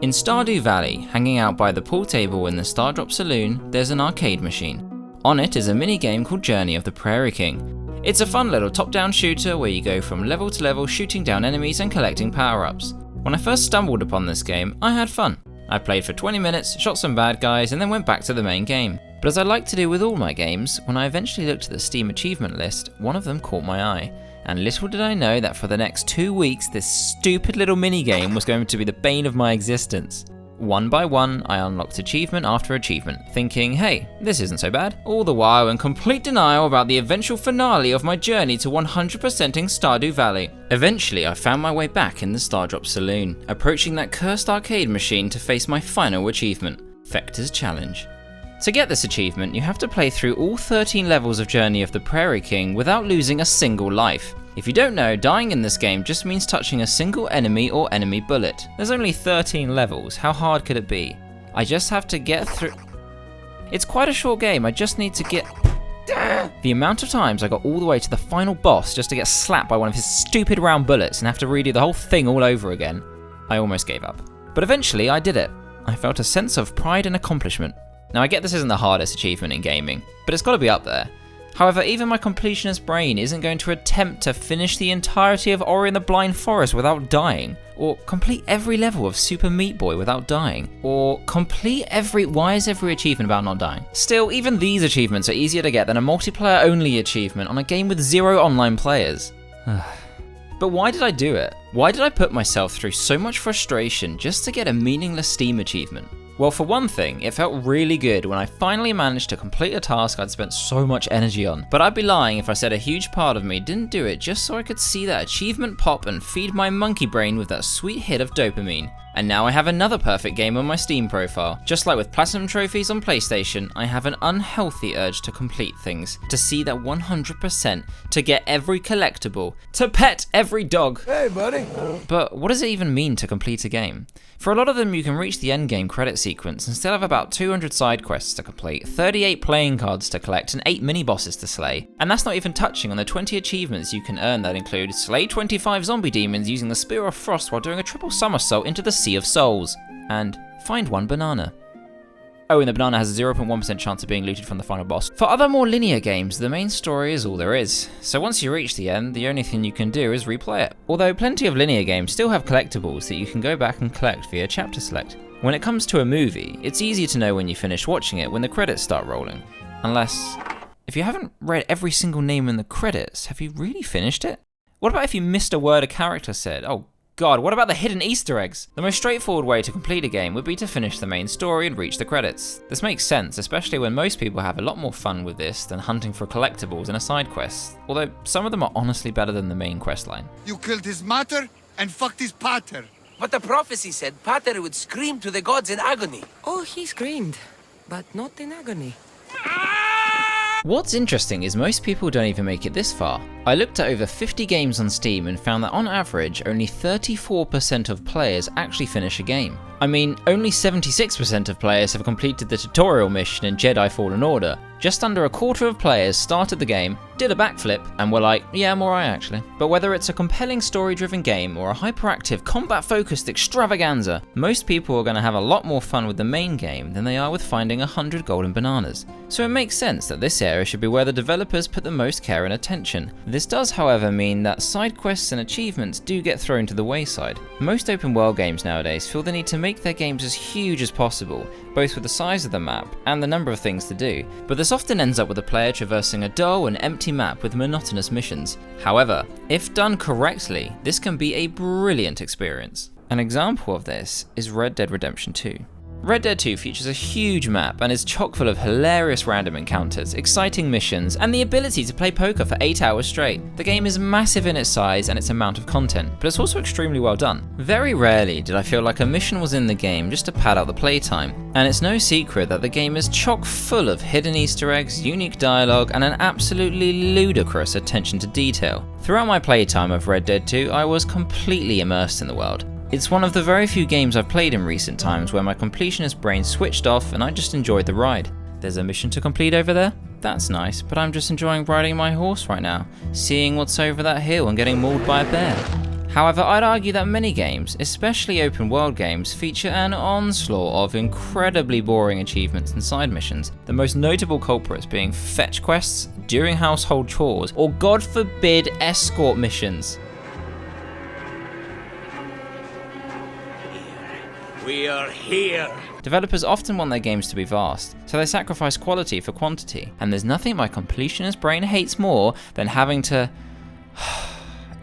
In Stardew Valley, hanging out by the pool table in the Stardrop Saloon, there's an arcade machine. On it is a mini-game called Journey of the Prairie King. It's a fun little top-down shooter where you go from level to level shooting down enemies and collecting power-ups. When I first stumbled upon this game, I had fun. I played for 20 minutes, shot some bad guys, and then went back to the main game. But as I like to do with all my games, when I eventually looked at the Steam achievement list, one of them caught my eye. And little did I know that for the next 2 weeks, this stupid little mini-game was going to be the bane of my existence. One by one, I unlocked achievement after achievement, thinking, hey, this isn't so bad, all the while in complete denial about the eventual finale of my journey to 100%ing Stardew Valley. Eventually, I found my way back in the Stardrop Saloon, approaching that cursed arcade machine to face my final achievement, Vector's Challenge. To get this achievement, you have to play through all 13 levels of Journey of the Prairie King without losing a single life. If you don't know, dying in this game just means touching a single enemy or enemy bullet. There's only 13 levels, how hard could it be? I just have to get through... It's quite a short game, I just need to get... The amount of times I got all the way to the final boss just to get slapped by one of his stupid round bullets and have to redo the whole thing all over again. I almost gave up. But eventually I did it. I felt a sense of pride and accomplishment. Now I get this isn't the hardest achievement in gaming, but it's got to be up there. However, even my completionist brain isn't going to attempt to finish the entirety of Ori and the Blind Forest without dying, or complete every level of Super Meat Boy without dying, or complete every... Why is every achievement about not dying? Still, even these achievements are easier to get than a multiplayer-only achievement on a game with 0 online players. But why did I do it? Why did I put myself through so much frustration just to get a meaningless Steam achievement? Well, for one thing, it felt really good when I finally managed to complete a task I'd spent so much energy on. But I'd be lying if I said a huge part of me didn't do it just so I could see that achievement pop and feed my monkey brain with that sweet hit of dopamine. And now I have another perfect game on my Steam profile. Just like with Platinum trophies on PlayStation, I have an unhealthy urge to complete things, to see that 100%, to get every collectible, to pet every dog. Hey, buddy. But what does it even mean to complete a game? For a lot of them, you can reach the endgame credit sequence and still have about 200 side quests to complete, 38 playing cards to collect, and 8 mini-bosses to slay. And that's not even touching on the 20 achievements you can earn that include slay 25 zombie demons using the Spear of Frost while doing a triple somersault into the Sea of Souls, and find 1 banana. Oh, and the banana has a 0.1% chance of being looted from the final boss. For other more linear games, the main story is all there is. So once you reach the end, the only thing you can do is replay it. Although plenty of linear games still have collectibles that you can go back and collect via chapter select. When it comes to a movie, it's easy to know when you finish watching it when the credits start rolling. Unless, if you haven't read every single name in the credits, have you really finished it? What about if you missed a word a character said? Oh God, what about the hidden Easter eggs? The most straightforward way to complete a game would be to finish the main story and reach the credits. This makes sense, especially when most people have a lot more fun with this than hunting for collectibles in a side quest, although some of them are honestly better than the main quest line. You killed his mater and fucked his pater. But the prophecy said Pater would scream to the gods in agony. Oh, he screamed, but not in agony. What's interesting is most people don't even make it this far. I looked at over 50 games on Steam and found that on average, only 34% of players actually finish a game. I mean, only 76% of players have completed the tutorial mission in Jedi Fallen Order. Just under a quarter of players started the game, did a backflip, and were like, yeah, I'm alright actually. But whether it's a compelling story-driven game or a hyperactive, combat-focused extravaganza, most people are going to have a lot more fun with the main game than they are with finding 100 golden bananas. So it makes sense that this area should be where the developers put the most care and attention. This does, however, mean that side quests and achievements do get thrown to the wayside. Most open world games nowadays feel the need to make their games as huge as possible, both with the size of the map and the number of things to do, but this often ends up with a player traversing a dull and empty map with monotonous missions. However, if done correctly, this can be a brilliant experience. An example of this is Red Dead Redemption 2. Red Dead 2 features a huge map and is chock full of hilarious random encounters, exciting missions, and the ability to play poker for 8 hours straight. The game is massive in its size and its amount of content, but it's also extremely well done. Very rarely did I feel like a mission was in the game just to pad out the playtime, and it's no secret that the game is chock full of hidden Easter eggs, unique dialogue, and an absolutely ludicrous attention to detail. Throughout my playtime of Red Dead 2, I was completely immersed in the world. It's one of the very few games I've played in recent times where my completionist brain switched off and I just enjoyed the ride. There's a mission to complete over there? That's nice, but I'm just enjoying riding my horse right now, seeing what's over that hill and getting mauled by a bear. However, I'd argue that many games, especially open world games, feature an onslaught of incredibly boring achievements and side missions, the most notable culprits being fetch quests, doing household chores, or God forbid escort missions. We are here. Developers often want their games to be vast, so they sacrifice quality for quantity, and there's nothing my completionist brain hates more than having to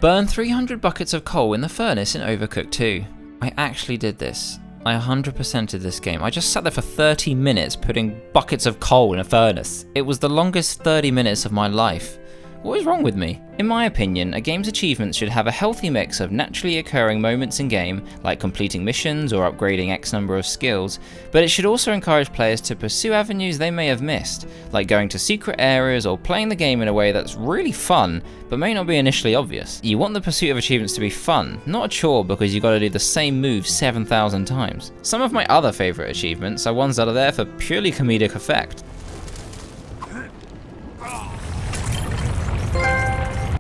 burn 300 buckets of coal in the furnace in Overcooked 2. I actually did this. I 100%ed this game. I just sat there for 30 minutes putting buckets of coal in a furnace. It was the longest 30 minutes of my life. What is wrong with me? In my opinion, a game's achievements should have a healthy mix of naturally occurring moments in game, like completing missions or upgrading X number of skills, but it should also encourage players to pursue avenues they may have missed, like going to secret areas or playing the game in a way that's really fun, but may not be initially obvious. You want the pursuit of achievements to be fun, not a chore because you've got to do the same move 7,000 times. Some of my other favourite achievements are ones that are there for purely comedic effect.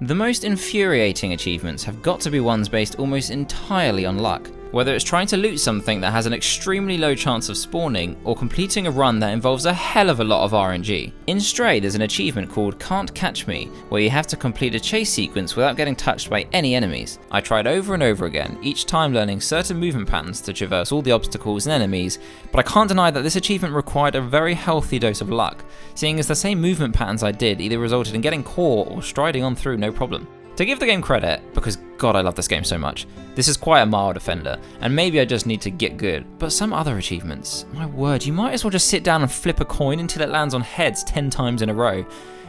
The most infuriating achievements have got to be ones based almost entirely on luck, whether it's trying to loot something that has an extremely low chance of spawning, or completing a run that involves a hell of a lot of RNG. In Stray there's an achievement called Can't Catch Me, where you have to complete a chase sequence without getting touched by any enemies. I tried over and over again, each time learning certain movement patterns to traverse all the obstacles and enemies, but I can't deny that this achievement required a very healthy dose of luck, seeing as the same movement patterns I did either resulted in getting caught or striding on through no problem. To give the game credit, because god I love this game so much, this is quite a mild offender, and maybe I just need to get good, but some other achievements, my word, you might as well just sit down and flip a coin until it lands on heads 10 times in a row.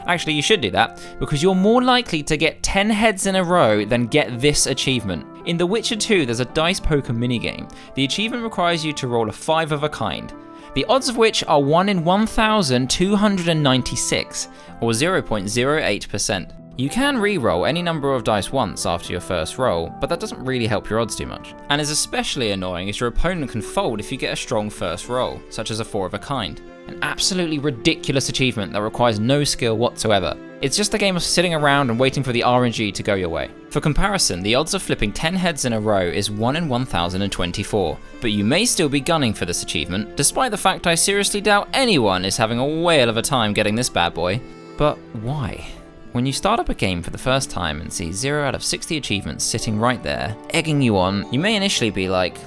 Actually, you should do that, because you're more likely to get 10 heads in a row than get this achievement. In The Witcher 2 there's a dice poker minigame. The achievement requires you to roll a 5 of a kind, the odds of which are 1 in 1,296, or 0.08%. You can re-roll any number of dice once after your first roll, but that doesn't really help your odds too much, and is especially annoying as your opponent can fold if you get a strong first roll, such as a 4 of a kind. An absolutely ridiculous achievement that requires no skill whatsoever. It's just a game of sitting around and waiting for the RNG to go your way. For comparison, the odds of flipping 10 heads in a row is 1 in 1,024, but you may still be gunning for this achievement, despite the fact I seriously doubt anyone is having a whale of a time getting this bad boy. But why? When you start up a game for the first time and see 0 out of 60 achievements sitting right there, egging you on, you may initially be like,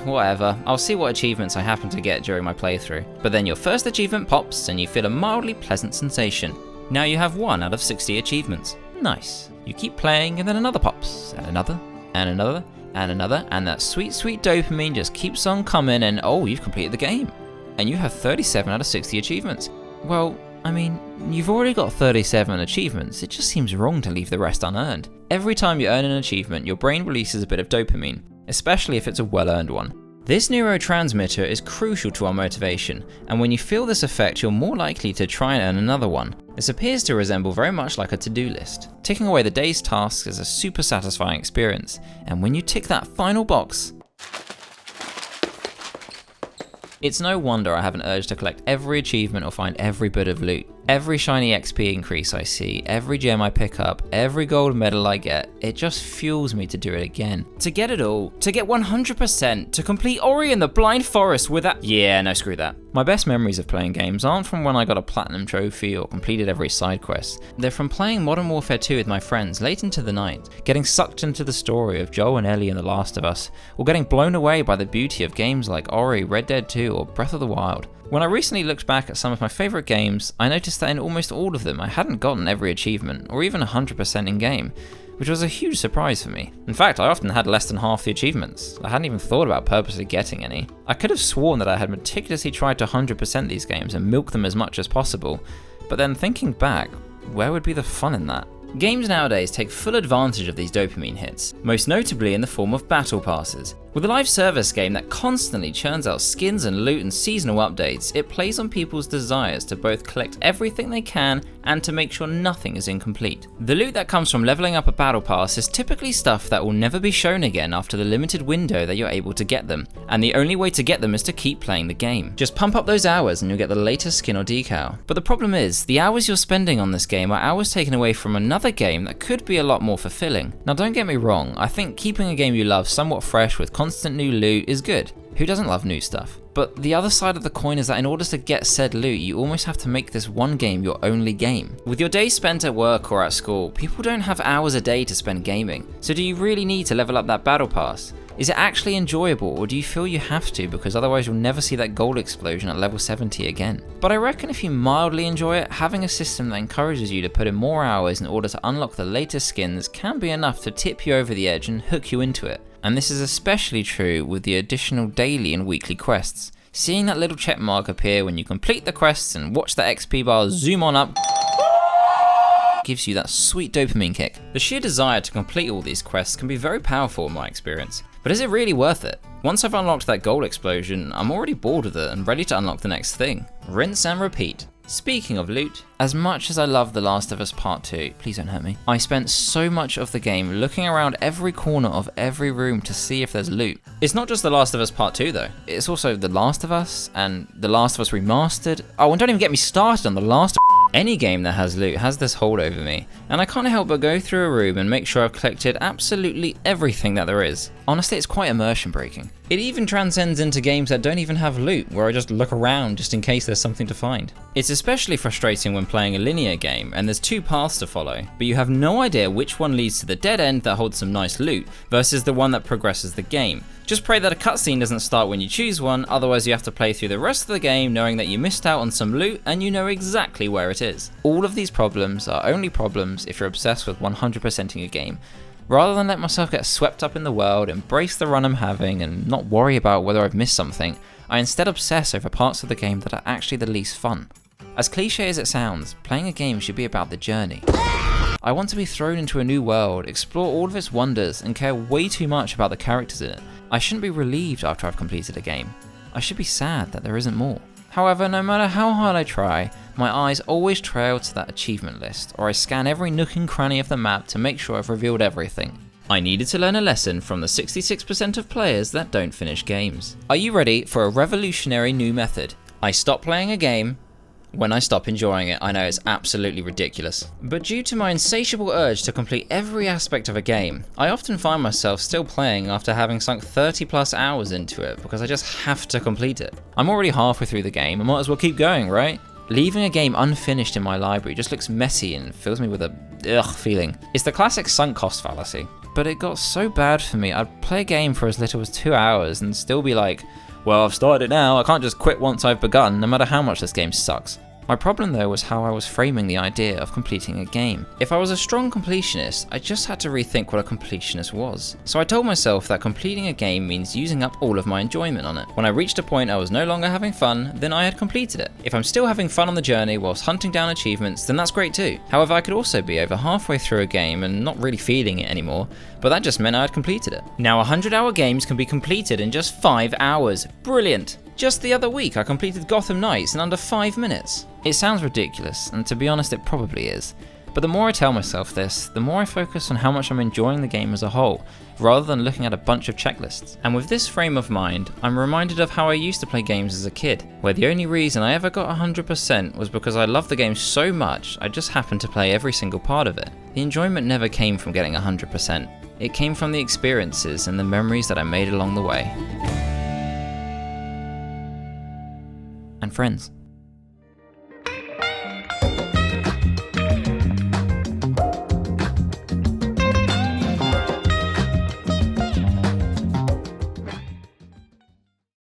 whatever, I'll see what achievements I happen to get during my playthrough. But then your first achievement pops and you feel a mildly pleasant sensation. Now you have 1 out of 60 achievements. Nice. You keep playing and then another pops, and another, and another, and another, and that sweet, sweet dopamine just keeps on coming and oh, you've completed the game. And you have 37 out of 60 achievements. Well, I mean, you've already got 37 achievements, it just seems wrong to leave the rest unearned. Every time you earn an achievement, your brain releases a bit of dopamine, especially if it's a well-earned one. This neurotransmitter is crucial to our motivation, and when you feel this effect, you're more likely to try and earn another one. This appears to resemble very much like a to-do list. Ticking away the day's tasks is a super satisfying experience, and when you tick that final box, it's no wonder I have an urge to collect every achievement or find every bit of loot. Every shiny XP increase I see, every gem I pick up, every gold medal I get, it just fuels me to do it again. To get it all, to get 100%, to complete Ori and the Blind Forest without— yeah, no, screw that. My best memories of playing games aren't from when I got a platinum trophy or completed every side quest. They're from playing Modern Warfare 2 with my friends late into the night, getting sucked into the story of Joel and Ellie in The Last of Us, or getting blown away by the beauty of games like Ori, Red Dead 2 or Breath of the Wild. When I recently looked back at some of my favourite games, I noticed that in almost all of them I hadn't gotten every achievement, or even 100% in game, which was a huge surprise for me. In fact, I often had less than half the achievements. I hadn't even thought about purposely getting any. I could have sworn that I had meticulously tried to 100% these games and milk them as much as possible, but then thinking back, where would be the fun in that? Games nowadays take full advantage of these dopamine hits, most notably in the form of battle passes. With a live service game that constantly churns out skins and loot and seasonal updates, it plays on people's desires to both collect everything they can and to make sure nothing is incomplete. The loot that comes from leveling up a battle pass is typically stuff that will never be shown again after the limited window that you're able to get them, and the only way to get them is to keep playing the game. Just pump up those hours and you'll get the latest skin or decal. But the problem is, the hours you're spending on this game are hours taken away from another game that could be a lot more fulfilling. Now don't get me wrong, I think keeping a game you love somewhat fresh with constant new loot is good. Who doesn't love new stuff? But the other side of the coin is that in order to get said loot, you almost have to make this one game your only game. With your days spent at work or at school, people don't have hours a day to spend gaming. So do you really need to level up that battle pass? Is it actually enjoyable, or do you feel you have to because otherwise you'll never see that gold explosion at level 70 again? But I reckon if you mildly enjoy it, having a system that encourages you to put in more hours in order to unlock the latest skins can be enough to tip you over the edge and hook you into it. And this is especially true with the additional daily and weekly quests. Seeing that little check mark appear when you complete the quests and watch the XP bar zoom on up gives you that sweet dopamine kick. The sheer desire to complete all these quests can be very powerful in my experience. But is it really worth it? Once I've unlocked that gold explosion, I'm already bored with it and ready to unlock the next thing. Rinse and repeat. Speaking of loot, as much as I love The Last of Us Part 2, please don't hurt me, I spent so much of the game looking around every corner of every room to see if there's loot. It's not just The Last of Us Part 2 though, it's also The Last of Us and The Last of Us Remastered. Oh, and don't even get me started on The Last of Us. Any game that has loot has this hold over me, and I can't help but go through a room and make sure I've collected absolutely everything that there is. Honestly, it's quite immersion breaking. It even transcends into games that don't even have loot, where I just look around just in case there's something to find. It's especially frustrating when playing a linear game and there's two paths to follow, but you have no idea which one leads to the dead end that holds some nice loot versus the one that progresses the game. Just pray that a cutscene doesn't start when you choose one, otherwise you have to play through the rest of the game knowing that you missed out on some loot and you know exactly where it is. All of these problems are only problems if you're obsessed with 100%ing a game. Rather than let myself get swept up in the world, embrace the run I'm having, and not worry about whether I've missed something, I instead obsess over parts of the game that are actually the least fun. As cliche as it sounds, playing a game should be about the journey. I want to be thrown into a new world, explore all of its wonders, and care way too much about the characters in it. I shouldn't be relieved after I've completed a game. I should be sad that there isn't more. However, no matter how hard I try, my eyes always trail to that achievement list, or I scan every nook and cranny of the map to make sure I've revealed everything. I needed to learn a lesson from the 66% of players that don't finish games. Are you ready for a revolutionary new method? I stop playing a game when I stop enjoying it. I know it's absolutely ridiculous. But due to my insatiable urge to complete every aspect of a game, I often find myself still playing after having sunk 30 plus hours into it because I just have to complete it. I'm already halfway through the game, I might as well keep going, right? Leaving a game unfinished in my library just looks messy and fills me with a ugh feeling. It's the classic sunk cost fallacy. But it got so bad for me, I'd play a game for as little as 2 hours and still be like, well, I've started it now, I can't just quit once I've begun, no matter how much this game sucks. My problem though was how I was framing the idea of completing a game. If I was a strong completionist, I just had to rethink what a completionist was. So I told myself that completing a game means using up all of my enjoyment on it. When I reached a point I was no longer having fun, then I had completed it. If I'm still having fun on the journey whilst hunting down achievements, then that's great too. However, I could also be over halfway through a game and not really feeling it anymore, but that just meant I had completed it. Now 100-hour games can be completed in just 5 hours. Brilliant! Just the other week I completed Gotham Knights in under 5 minutes. It sounds ridiculous, and to be honest it probably is. But the more I tell myself this, the more I focus on how much I'm enjoying the game as a whole, rather than looking at a bunch of checklists. And with this frame of mind, I'm reminded of how I used to play games as a kid, where the only reason I ever got 100% was because I loved the game so much, I just happened to play every single part of it. The enjoyment never came from getting 100%. It came from the experiences and the memories that I made along the way. And friends.